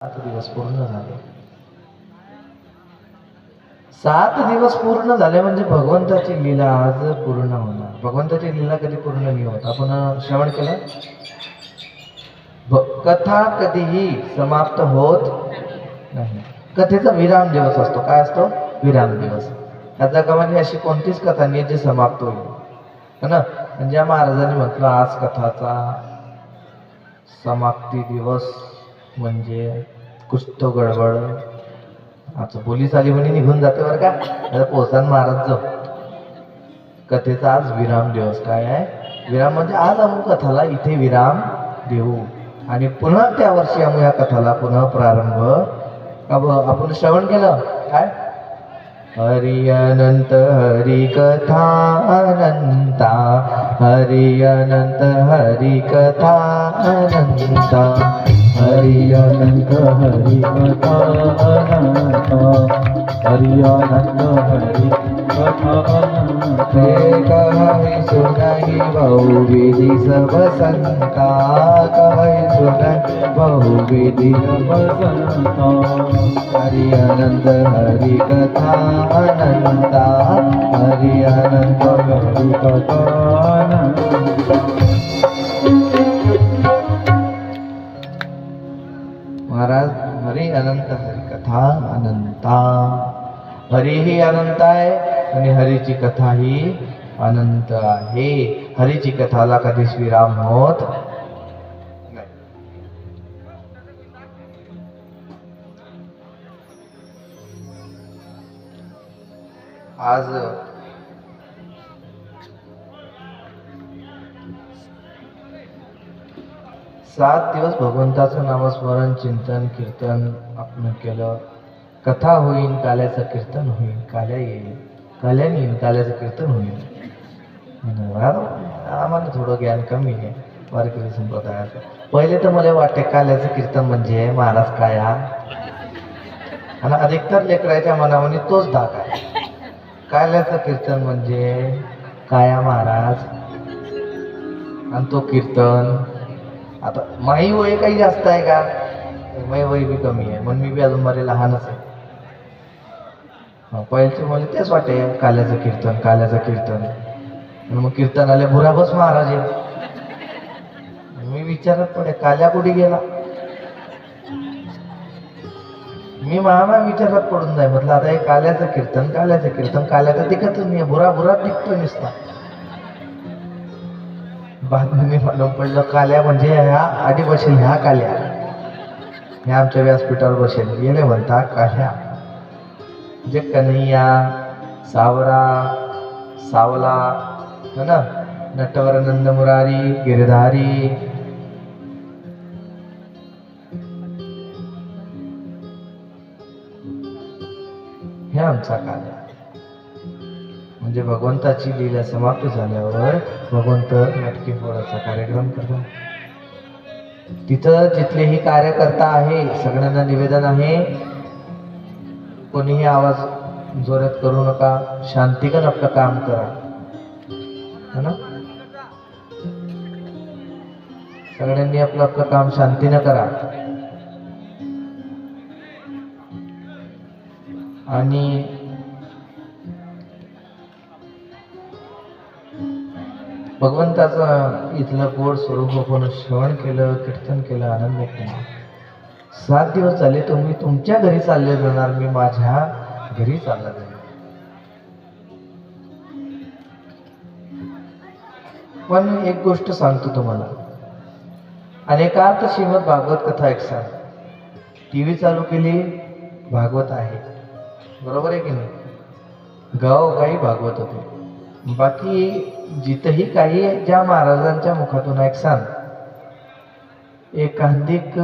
7 दिवस पूर्ण झाले. 7 दिवस पूर्ण झाले म्हणजे भगवंताची लीला आज पूर्ण होणार. भगवंताची लीला कधी पूर्ण नाही होत. आपण श्रवण केलं, कथा कधीही समाप्त होत नाही. कथेचा विराम दिवस असतो. काय असतो? विराम दिवस. या जगामध्ये अशी कोणतीच कथा नाही जी समाप्त होईल, है ना. म्हणजे या महाराजांनी म्हटलं आज कथाचा समाप्ती दिवस म्हणजे कुछ तो गडबड. आता पोलीस आली म्हणे निघून जाते बरं का. आता पोहताना महाराज जाऊ. कथेचा आज विराम दिवस. काय आहे? विराम म्हणजे आज आम्ही कथाला इथे विराम देऊ आणि पुन्हा त्या वर्षी आम्ही या कथाला पुन्हा प्रारंभ. आपण श्रवण केलं काय? हरि अनंत हरि कथा अनंता, हरि अनंत हरि कथा अनंता, हरि अनंत हरि कथा अनंता, हरि अनंत हरि कथा अनंता. कहे सुनाई बहुविधि सब संता, कहे सुनाई बहुविधि सब संता. हरि अनंत हरि कथा अनंता, हरि अनंत हरि कथा अनंता. महाराज हरि अनंत हरि कथा अनंता. हरी ही अनंत आहे आणि हरीची कथा ही अनंत आहे. हरीची कथाला कधीच विराम होत नाही. आज 7 दिवस भगवंताचं नामस्मरण चिंतन कीर्तन आपण केलं. कथा होईल, काल्याचं कीर्तन होईल, काल्या येईल, काल्याने येईल, काल्याचं कीर्तन होईल. आम्हाला थोडं ज्ञान कमी आहे वारकरी संप्रदायाचं. पहिले तर मला वाटते काल्याचं कीर्तन म्हणजे महाराज काया, आणि अधिकतर लेकराच्या मनामध्ये तोच धाक आहे. काल्याचं कीर्तन म्हणजे काया महाराज आणि तो कीर्तन. आता माई वय काही जास्त आहे का? माई वय बी कमी आहे, म्हणून मी बी अजून मला लहानच आहे. पहिलेच मला तेच वाटे काल्याचं कीर्तन, काल्याचं कीर्तन. आणि मग कीर्तन आले भुराबस महाराज आहे. मी विचारत पडे काल्या कुठे गेला. मी मामा विचारात पडून जाय. म्हटलं आता हे काल्याचं कीर्तन, काल्याचं कीर्तन, काल्याचं दिखतच नाही, भुरा भुरा दिखतो नुसता. बाद मी मालूम पडलं काल्या म्हणजे ह्या आधी बसेल, ह्या काल्या ह्या आमच्या व्यासपीठावर बसेल, गेले म्हणता काल्या. म्हणजे कन्हैया, सावरा, सावला, है ना, नटवर नंद मुरारी, गिरधारी. हे आमचा काल्या. म्हणजे भगवंताची लीला समाप्त झाल्यावर भगवंत नटकी फोडाचा कार्यक्रम करतात. तिथं जिथलेही कार्यकर्ता आहे सगळ्यांना निवेदन आहे, कोणीही आवाज जोरात करू नका, शांतिकन आपलं काम करा, है ना. सगळ्यांनी आपलं आपलं काम शांतीनं करा. आणि भगवंताचं इथलं गोड स्वरूप आपण श्रवण केलं, कीर्तन केलं, आनंद केला. 7 दिवस झाले तुम्ही तुमच्या घरी चालले जाणार, मी माझ्या घरी चालला जाणार. पण एक गोष्ट सांगतो तुम्हाला, अनेकार्थ श्रीमद भागवत कथा ऐकसा. टीव्ही चालू केली, भागवत आहे, बरोबर आहे की नाही. गावोगावी भागवत होते. बाकी जिथंही काही ज्या महाराजांच्या मुखातून ऐकसान, एकाधिक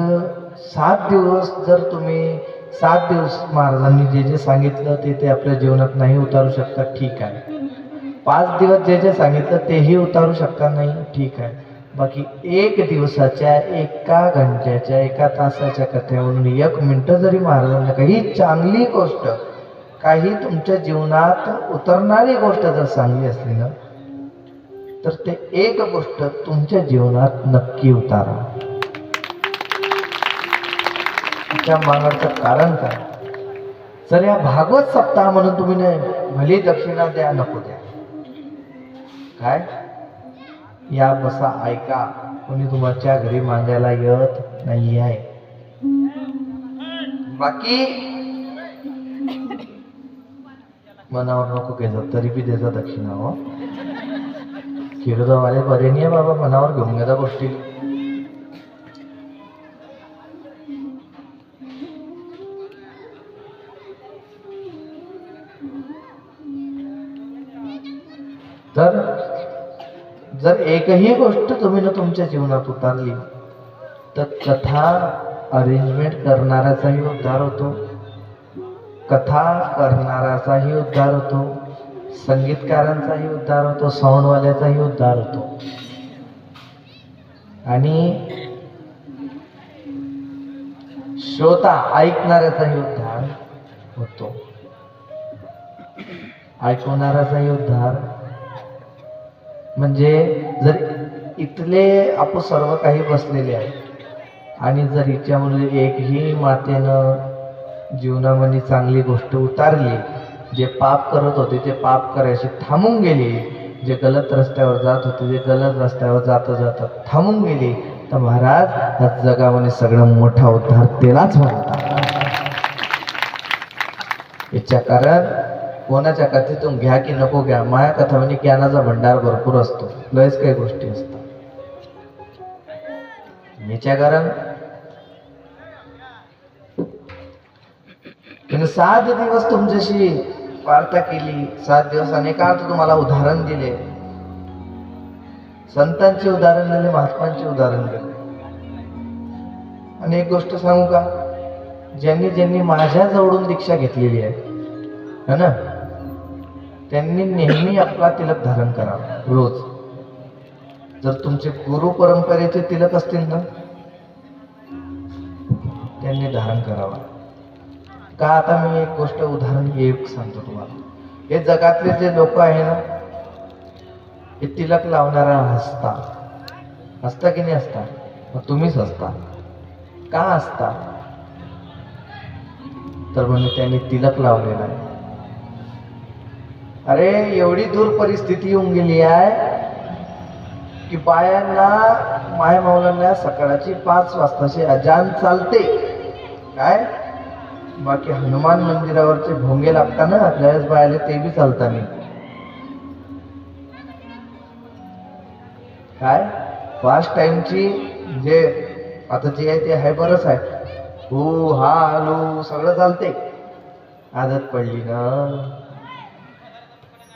7 दिवस जर तुम्ही 7 दिवस महाराजांनी जे जे सांगितलं ते आपल्या जीवनात नाही उतारू शकता, ठीक आहे. 5 दिवस जे जे सांगितलं तेही उतारू शकता, नाही, ठीक आहे. बाकी 1 दिवसाच्या, 1 घंट्याच्या, 1 तासाच्या कथेवरून 1 मिनिट जरी महाराजांना काही चांगली गोष्ट, काही तुमच्या जीवनात उतरणारी गोष्ट जर सांगली असली ना, तर ते एक गोष्ट तुमच्या जीवनात नक्की उतारा. तिच्या मागचं कारण काय? जर या भागवत सप्ताह म्हणून तुम्ही भली दक्षिणा द्या नको द्या, काय या बसा ऐका, कोणी तुमच्या घरी मागायला येत नाही आहे. बाकी मनावर नको घ्यायचं, तरी बी द्यायचा दक्षिणा. हो किरदवाले बरे नाही बाबा, मनावर घेऊन घ्या गोष्टी. तर जर एकही गोष्ट तुम्ही ना तुमच्या जीवनात उतारली तर कथा अरेंजमेंट करणाऱ्याचाही उद्धार होतो, कथा करणाऱ्याचाही उद्धार होतो, संगीतकारांचाही उद्धार होतो, साऊंडवाल्याचाही उद्धार होतो, आणि श्रोता ऐकणाऱ्याचाही उद्धार होतो, ऐकवणाऱ्याचाही उद्धार. म्हणजे जर इथले आपण सर्व काही बसलेले आहे आणि जर हिच्यामध्ये एकही मातेनं जीवनामध्ये चांगली गोष्ट उतारली, जे पाप करत होते ते पाप करायचे थांबून गेले, जे गलत रस्त्यावर जात होते ते गलत रस्त्यावर जाता जाता थांबून गेले, तर महाराज या जगामध्ये सगळं मोठा उद्धार त्यालाच म्हणतात. याच्या कारण कोणाच्या कथेतून घ्या की नको घ्या, माया कथा म्हणजे ज्ञानाचा भंडार भरपूर असतो, लयच काही गोष्टी असतात. याच्या कारण 7 दिवस तुमच्याशी वार्ता केली, 7 दिवस अनेकार्थ तुम्हाला उदाहरण दिले, संतांचे उदाहरण दिले, महात्मांचे उदाहरण दिले. आणि एक गोष्ट सांगू का, ज्यांनी ज्यांनी माझ्या जवळून दीक्षा घेतलेली आहे ना, त्यांनी नेहमी आपला तिलक धारण करावा रोज. जर तुमचे गुरु परंपरेचे तिलक असतील ना, त्यांनी धारण करावा. का, आता मी एक गोष्ट उदाहरण एक सांगतो तुम्हाला. हे जगातले जे लोक आहे ना, हे तिलक लावणारा हसता की नाही हसता? मग तुम्हीच हसता का? हसता तर म्हणजे त्यांनी तिलक लावलेला आहे. अरे एवढी दूर परिस्थिती येऊन गेली आहे की बायांना, माय मौलांना सकाळची 5 वाजताची अजान चालते काय, बाकी हनुमान मंदिरावरचे भोंगे लागताना त्यावेळेस बायाले ते बी चालता नाही काय. फास्ट टाइमची जे आता जे आहे ते आहे, बरंच आहे, हो हा हॅलो सगळं चालते. आदत पडली ना,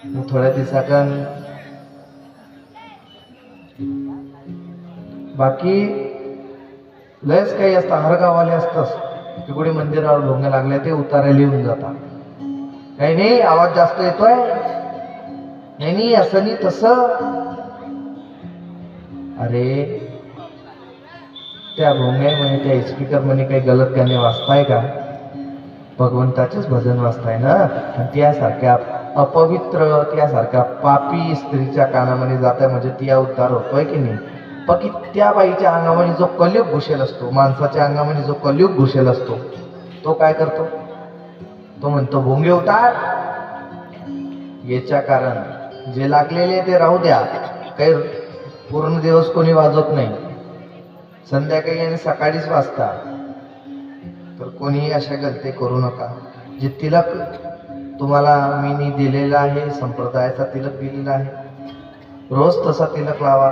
मग थोड्या दिवसाकन बाकी लयच काही असतं. हर गावाले असतंच, तिकडे मंदिरावर भोंगे लागले ते उतारायला येऊन जातात. काही नाही आवाज जास्त येतोय, नाही असं नाही तसं. अरे त्या भोंगे म्हणे, त्या स्पीकर म्हणे काही गलत गाणे वाजताय का? भगवंताचेच भजन वाजताय ना. आणि त्यासारख्या अपवित्र, त्यासारख्या पापी स्त्रीच्या कानामध्ये जात आहे म्हणजे तिया उद्धार होतोय की नाही? बाकी त्या बाईच्या अंगामध्ये जो कलयुग घुसेल असतो, माणसाच्या अंगामध्ये जो कलयुग घुसेल असतो, तो काय करतो? तो म्हणतो भोंगे उतार. याच्या कारण जे लागलेले ते राहू द्या, काही पूर्ण दिवस कोणी वाजवत नाही, संध्याकाळी आणि सकाळीच वाजता. तर कोणीही अशा गलती करू नका. जे तिलक तुम्हाला मी दिलेला आहे, संप्रदायाचा तिलक दिलेला आहे, रोज तसा तिलक लावा.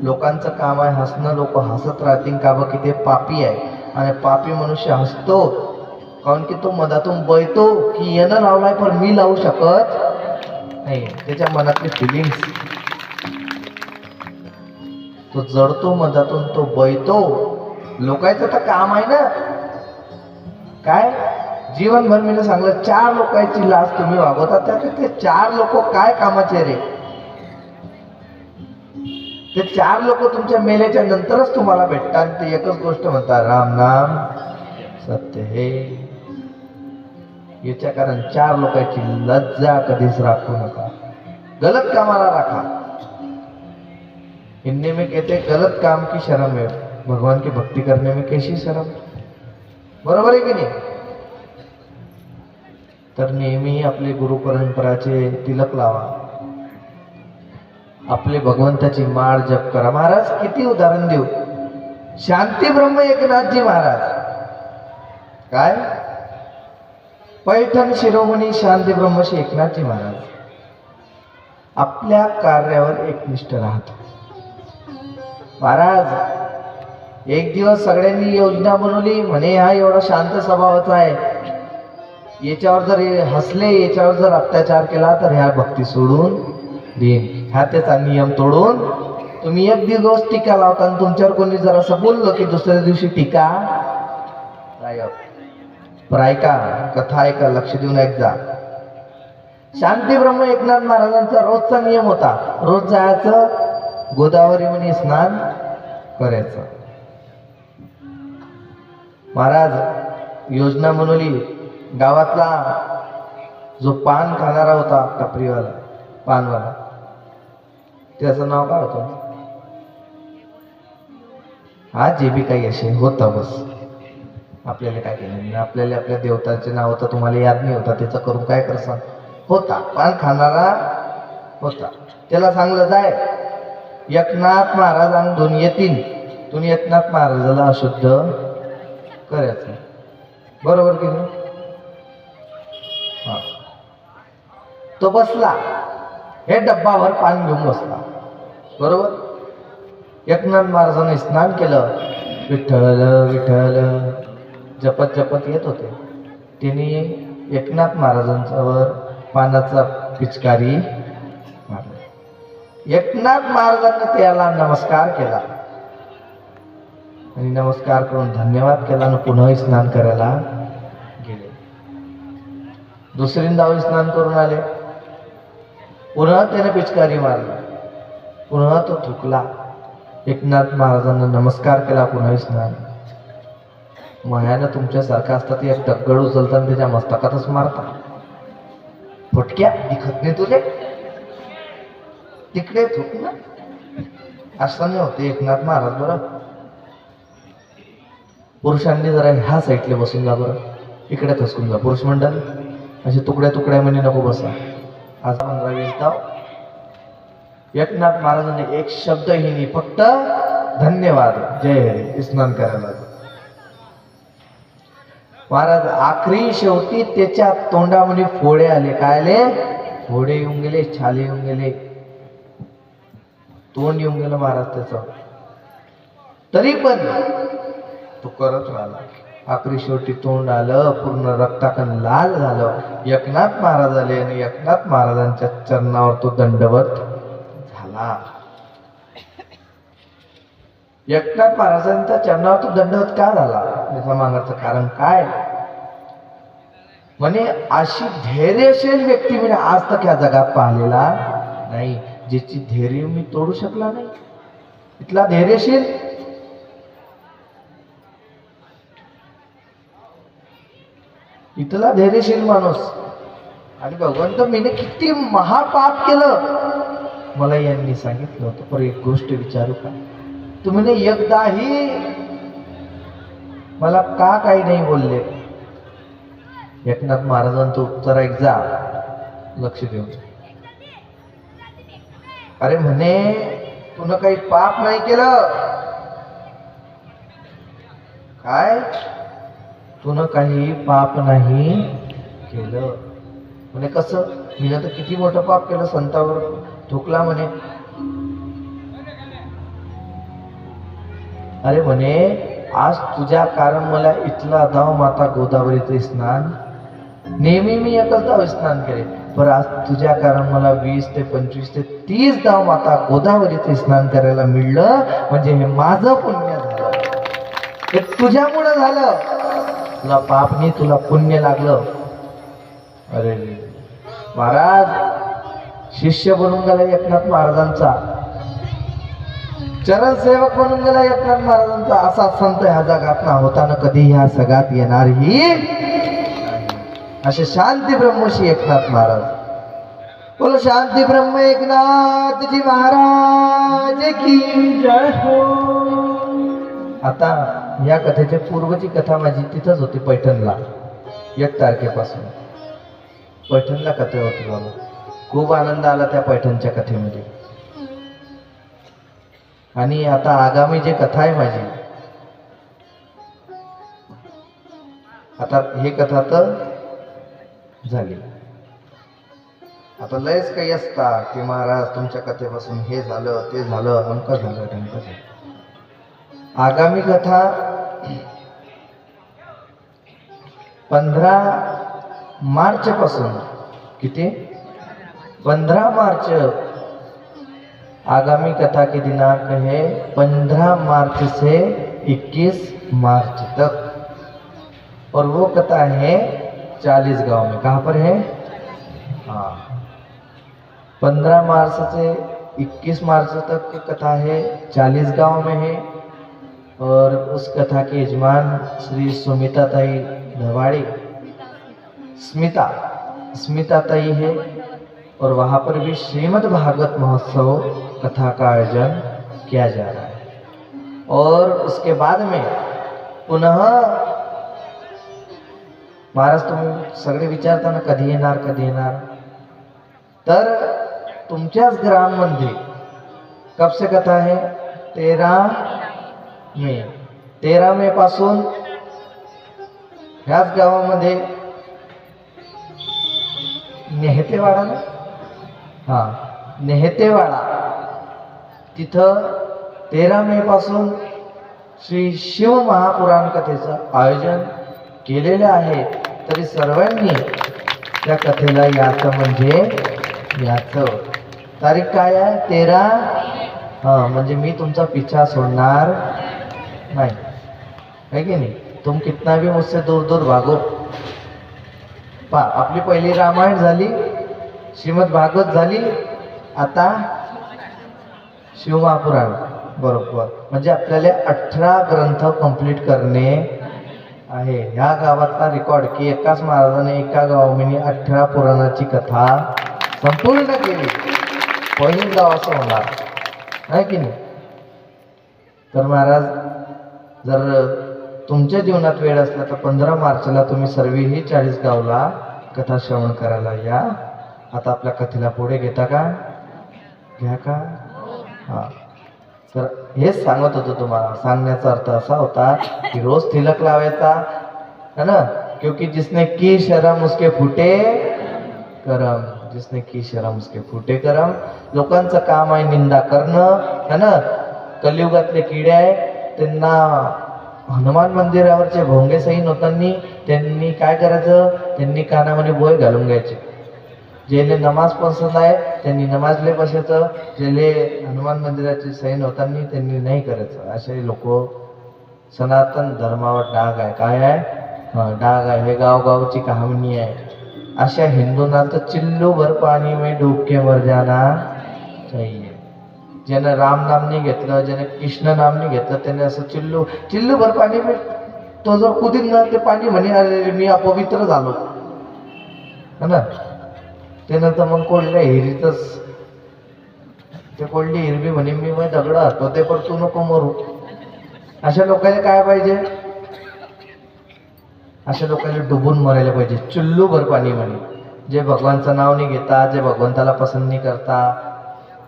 लोकांचं काम आहे हसणं, लोक हसत राहतील का बघ की ते पापी आहे. आणि पापी मनुष्य हसतो कारण की तो मधातून बयतो की यानं लावलाय पण मी लावू शकत नाही. त्याच्या मनातली फिलिंग्स, तो जडतो मधातून, तो बयतो. लोकांचं तर काम आहे ना काय, जीवनभर मी सांगलं 4 लोकांची लाज तुम्ही वागवता, त्यात ते 4 लोक काय कामाचे रे? ते 4 लोक तुमच्या मेल्याच्या नंतरच तुम्हाला भेटतात. ते एकच गोष्ट म्हणतात, राम नाम सत्य हे. याच्या कारण 4 लोकांची लज्जा कधीच राखू नका, गलत कामाला राखा. हिंदी में कहते गलत काम की शर्म है, भगवान की भक्ति करने में कैसी शर्म? बरोबर आहे की नाही? तर नेहमी आपले गुरु परंपराचे तिलक लावा, आपले भगवंताची माळ जप करा. महाराज किती उदाहरण देऊ. शांती ब्रह्म एकनाथजी महाराज, काय पैठण शिरोमणी शांती ब्रह्मश्री एकनाथजी महाराज आपल्या कार्यावर एकनिष्ठ राहत. महाराज एक दिवस सगळ्यांनी योजना बनवली, म्हणे हा एवढा शांत स्वभावाचा आहे, याच्यावर जर हसले, याच्यावर जर अत्याचार केला तर ह्या भक्ती सोडून देईन. ह्या त्याचा नियम तोडून तुम्ही एक दिवस टीका लावता आणि तुमच्यावर कोणी जर असं बोललं की दुसऱ्या दिवशी टीका पर ऐका, कथा ऐका, लक्ष देऊन ऐकजा. शांती ब्रह्म एकनाथ महाराजांचा रोजचा नियम होता, रोज जायचं गोदावरी म्हणे स्नान करायचं. महाराज योजना बनवली. गावातला जो पान खाणारा होता, टपरीवाला पानवाला, त्याचं नाव काय होतं? हा जे बी काही असे होतं, बस आपल्याला काय केलं, आपल्याला आपल्या देवताचे नाव होतं, तुम्हाला याद नाही होता, त्याचं करून काय करसान. होता पान खाणारा होता. त्याला सांगलं जाय एकनाथ महाराजांना दोन येतील, तुम्ही एकनाथ महाराजाला अशुद्ध करायचं. बरोबर की नाही? हा, तो बसला, हे डब्बावर पान घेऊन बसला. बरोबर. एकनाथ महाराजांनी स्नान केलं, विठ्ठल विठ्ठल जपत जपत येत होते. त्यांनी एकनाथ महाराजांच्यावर पानाचा पिचकारी मारला. एकनाथ महाराजांनी त्याला नमस्कार केला आणि नमस्कार करून धन्यवाद केला आणि पुन्हा स्नान करायला गेले. दुसरींदा स्नान करून आले, पुन्हा त्याने पिचकारी मारली, पुन्हा तो थुकला. एकनाथ महाराजांना नमस्कार केला, पुन्हा स्नान. मयानं तुमच्यासारखं असतात, एक दगड उचलताना त्याच्या मस्तकातच मारता. फुटक्या दिखत नाही तुले, तिकडे थुक ना, असं नाही होते. एकनाथ महाराज बरं, पुरुषांनी जरा ह्या साईडले बसून जा बरं, इकडे खसकून जा. पुरुष मंडळ असे तुकड्या तुकड्या म्हणे नको बसा. आज 15-20 धाव. एकनाथ महाराजांनी एक शब्दही नाही, फक्त धन्यवाद जय हरी स्नान करायला. महाराज आखरी शेवटी त्याच्या तोंडामध्ये फोडे आले. काय आले? फोडे येऊन गेले, छाले येऊन गेले, तोंड येऊन गेलं महाराज त्याचं. तरी पण तो करत राहिला. आखरी शेवटी तोंड आलं, पूर्ण रक्ताकण लाल झालं. एकनाथ महाराज आले आणि एकनाथ महाराजांच्या चरणावर तो दंडवत झाला. एकनाथ महाराजांच्या चरणावर तो दंडवत का झाला? त्याच्या मागचं कारण काय? म्हणे अशी धैर्यशील व्यक्ती मी आज तक या जगात पाहिलेला नाही, ज्याची धैर्य मी तोडू शकला नाही. इतला धैर्यशील. इथला धैर्यशील माणूस. आणि भगवंत मीने किती महापाप केलं मला यांनी सांगितलं होतं. पण एक गोष्ट विचारू का, तुम्ही एकदाही मला का काही नाही बोलले? एकनाथ महाराजांचं उत्तर ऐक जा, लक्ष देऊन. अरे म्हणे तुनं काही पाप नाही केलं. काय? तुनं काही पाप नाही केलं. म्हणे कसं? मी तर किती मोठं पाप केलं, संतावर थुकला म्हणे. अरे म्हणे आज तुझ्या कारण मला इथला धाव माता गोदावरीचे स्नान, नेहमी मी एकच धाव स्नान केले, पण आज तुझ्या कारण मला 20 ते 25 ते 30 धाव माता गोदावरीचे स्नान करायला मिळलं. म्हणजे हे माझं पुण्य झालं, हे तुझ्यामुळे झालं. तुला पाप नाही, तुला पुण्य लागलं. अरे महाराज शिष्य बनून गेला एकनाथ महाराजांचा, चरण सेवक म्हणून गेला एकनाथ महाराजांचा. असा संत ह्या जगात ना होताना कधी ह्या सगळ्यात येणारही असे शांती ब्रह्मश्री एकनाथ महाराज. बोलो शांती ब्रह्म एकनाथ जी महाराज की जय हो. आता या कथेची पूर्वची कथा माझी तिथंच होती पैठणला. 1 तारखेपासून पैठणला कथा होती बाबा. खूप आनंद आला त्या पैठणच्या कथेमध्ये. आणि आता आगामी जे कथा आहे माझी, आता हे कथा तर झाली. आता लयच काही असता की महाराज तुमच्या कथेपासून हे झालं ते झालं अमकं झालं ढमकं झालं. आगामी कथा 15 मार्च पासून, किती 15 मार्च, आगामी कथा की दिनांक है 15 मार्च से 21 मार्च तक. और वो कथा है 40 गांव में. कहाँ पर है? हाँ, 15 मार्च से 21 मार्च तक की कथा है, 40 गांव में है. और उस कथा के यजमान श्री सुमिता ताई धवाड़ी, स्मिता ताई है. और वहाँ पर भी श्रीमद् भागवत महोत्सव कथा का आयोजन किया जा रहा है. और उसके बाद में पुनः महाराज तुम्ही सगळे विचारता ना कधी येणार कधी येणार, तर तुमच्याच ग्राममध्ये कब से कथा है? 13 मे पासून ह्याच गावामध्ये नेहतेवाडा ना, हा नेहतेवाडा, तिथं 13 मे पासून श्री शिव महापुराण कथेचं आयोजन केलेले आहे. तरी सर्वांनी त्या कथेला याचं म्हणजे याचं. तारीख काय आहे? 13. म्हणजे मी तुमचा पिछा सोडणार नाही, है की नाही. तुम कितना भी मुझसे दूर दूर भागो. आपली पहिली रामायण झाली, श्रीमद भागवत झाली, आता शिवमहापुराण. बरोबर, म्हणजे आपल्याला 18 ग्रंथ कंप्लीट करणे आहे. ह्या गावातला रेकॉर्ड की एकाच महाराजाने एका गावामध्ये 18 पुराणाची कथा संपूर्ण केली. पहिलं गाव असं होणार आहे की नाही. तर महाराज जर तुमच्या जीवनात वेळ असला तर 15 मार्चला तुम्ही सर्वही 40 गावला कथा श्रवण करायला या. आता आपल्या कथेला पुढे घेता का? घ्या का? हां, तर हेच सांगत होतो तुम्हाला. सांगण्याचा अर्थ असा होता की रोज तिलक लावायचा है ना, क्योंकि जिसने की शरम उसके फुटे करम, जिसने की शरम उसके फुटे करम. लोकांचं काम आहे निंदा करणं है ना. कलियुगातले किडे आहे, त्यांना हनुमान मंदिरावरचे भोंगे सही होताना त्यांनी काय करायचं? त्यांनी कानामध्ये बोय घालून घ्यायचे. जेले नमाज पसंत आहे त्यांनी नमाजले बसायचं, जेले हनुमान मंदिराची सैन होताना त्यांनी नाही करायचं. असे लोक सनातन धर्मावर डाग आहे. काय आहे? डाग आहे. हे गावगावची कहाणी आहे. अशा हिंदूंना तर चिल्लू भर पाणी में डूब के मर जाना चाहिए. ज्यानं राम नाम नाही घेतलं, ज्याने कृष्ण नाम नाही घेतलं, त्याने असं चिल्लू भर पाणी में तो जर कुदीन ना, ते पाणी म्हणे अरे मी अपवित्र झालो है ना. त्यानं तर मग कोल्ड्या हिरीतच, ते कोल्डी हिरवी म्हणे मी मग दगड हातो ते, पण तू नको मरू. अशा लोकांना काय पाहिजे? अशा लोकांना डुबून मरायला पाहिजे. चुल्लू भर पाणी म्हणे. जे भगवानचं नाव नाही घेता, जे भगवंताला पसंत नाही करता.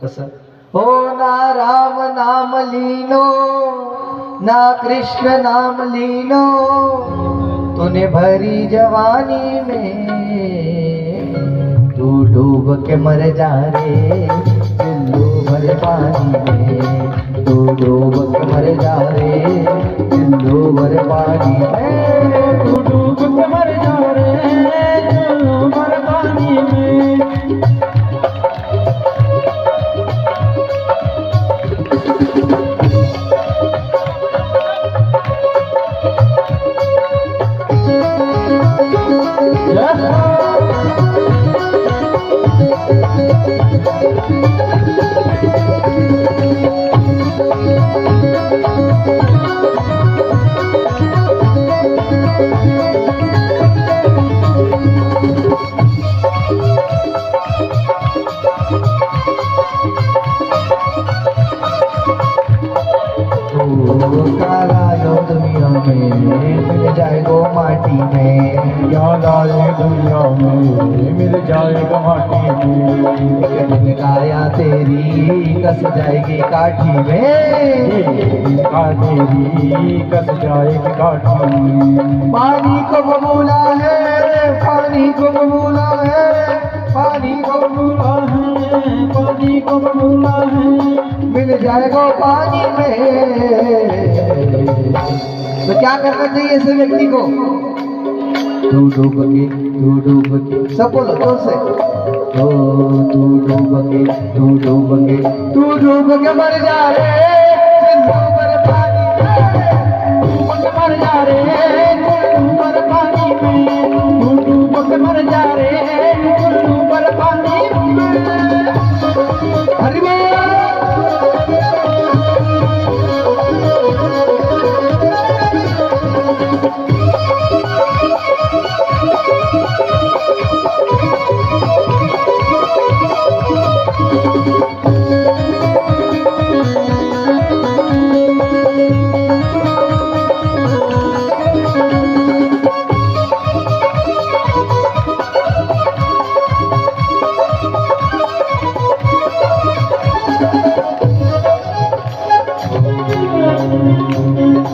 कसं हो ना राम नाम लीनो ना कृष्ण नाम लीनो, तूने भरी जवानी में तू डूब के मर जा रे चिल्लू भर पानी में. तू डूब के मर जा रे चिल्लू भर पानी में. तू डूब के मर जा रे चिल्लू भर पानी में. काला तुम्ही माटी में, क्या लाए दुनिया में मिल जाएगा माटी में। एक दिन काया तेरी कस जाएगी काठी में, का तेरी कस जाएगी काठी में। पानी को बबूला है, पानी को बबूला है, पानी को बबूला है, पानी को बबूला है, मिल जाएगा पानी में। तो क्या करना चाहिए ऐसे व्यक्ति को? तू डूब के सब बोलो जोर से, ओ तू डूब के मर जा रे सिंधु पर पानी में, डूब के मर जा रे टुल्लू पर पानी में, तू डूब के मर जा रे टुल्लू पर पानी में। हरि बोल।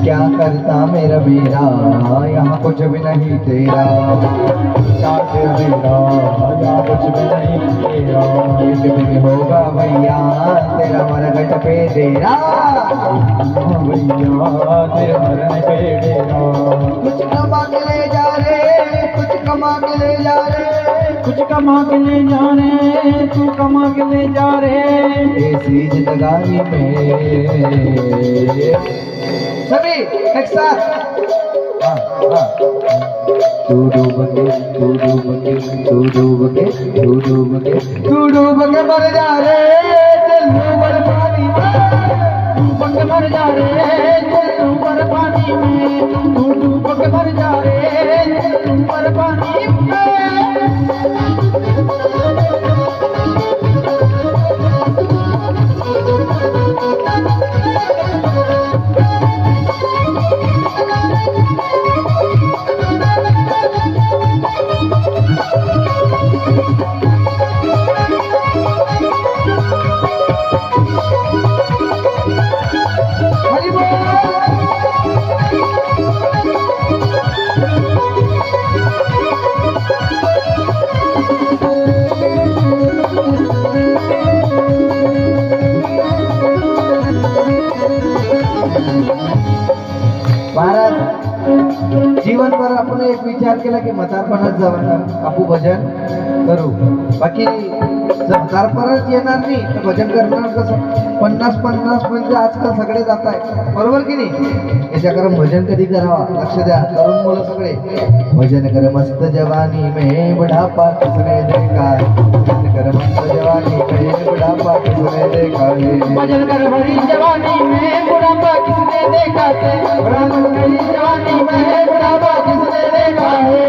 क्या करता मेरा मेरा यहाँ कुछ भी नहीं तेरा, क्या तेरा मेरा या कुछ भी नहीं तेरा, एक दिन होगा भैया तेरा मरघट पे डेरा, भैया तेरे मरने पे डेरा। कुछ कमा के ले जा रे, कुछ कमा के ले जा रे, कुछ कमा के ले जा रे, तू कमा के ले जा रे, ऐसी जिंदगानी में। सभी एक साथ, तू डूब के मर जा रे चलू पर पानी में, डूब के मर जा रे टुल्लू पर पानी में, तू डूब के मर जा रे टुल्लू पर पानी में। हरि बोल। महाराज जीवनभर आपण एक विचार केला की म्हातारपणात जावं आपू भजन करू, बाकी जर म्हातारपणात येणार नाही तर भजन करणार कसं? 50-50 म्हणजे आजकाल सगळे जात आहे, बरोबर की नाही? याच्याकरता भजन कधी करावा लक्ष द्या तरुण मुलं सगळे, भजन कर मस्त जवानी में बुढ़ापा किसने देखा है, भजन कर मस्त जवानी में बुढ़ापा किसने देखा है, भजन कर भरी जवानी में बुढ़ापा किसने देखा है, भजन भरी जवानी में बुढ़ापा किसने देखा है।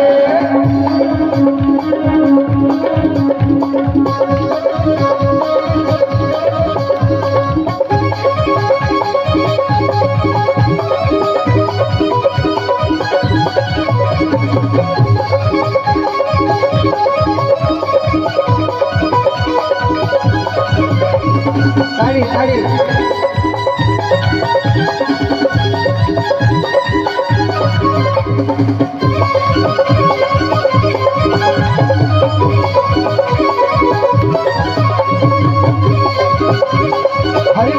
ताड़ी ताड़ी हरि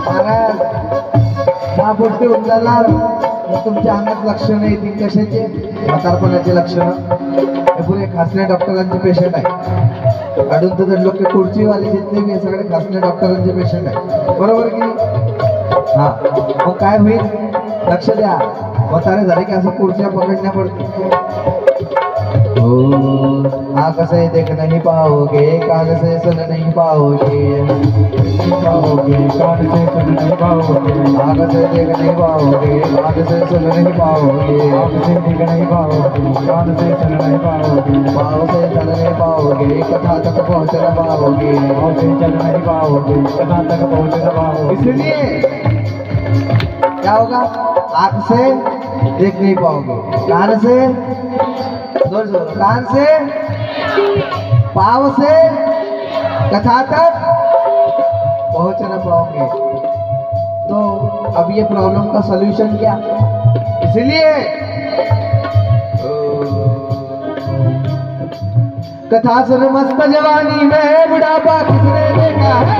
महाराज ह्या गोष्टी उचलणार तुमच्या अंगात लक्षणं येतील कशाचे? म्हातारपणाचे लक्षणं. हे पुरे खासण्या डॉक्टरांचे पेशंट आहे, अडून तर लोक खुर्चीवाले जितले मी सगळे खासण्या डॉक्टरांचे पेशंट आहे, बरोबर की नाही? हा मग काय होईल लक्ष द्या, म्हातारे झाले की असं खुर्च्या पकडण्या पडते. आँख से देख नहीं पाओगे, कान से सुन नहीं पाओगे, पाओगे कान से सुन नहीं पाओगे, आँख से देख नहीं पाओगे, कान से सुन नहीं पाओगे, आँख से देख नहीं पाओगे, कान से सुन नहीं पाओगे, पाँव से चल नहीं पाओगे, कथा तक पहुँच न पाओगे। पाँव से चल नहीं पाओगे, कहाँ तक पहुँच न पाओगे। इसलिए क्या होगा, आँख से देख नहीं पाओगे, कान से जोर जोर, कान से, पाँव से कथा तक पहुंच न पाओगे। तो अब ये प्रॉब्लम का सॉल्यूशन क्या? इसलिए कथा सुन मस्त जवानी में बुढ़ापा किसने देखा है?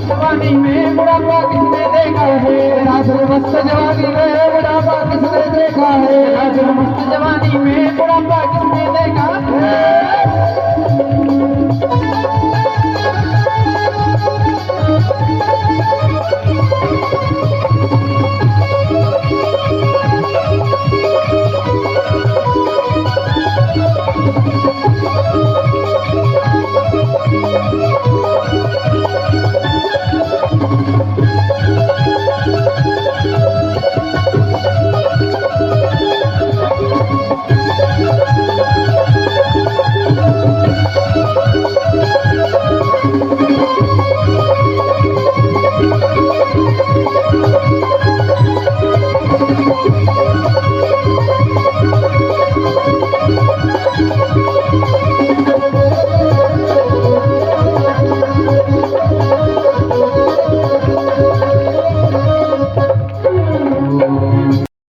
जवानी में बुढ़ापा किसने देखा है? कथा सुन मस्त जवानी में बुढ़ापा किसने देखा है? आज मस्त जवानी में बुढ़ापा किसने देखा है?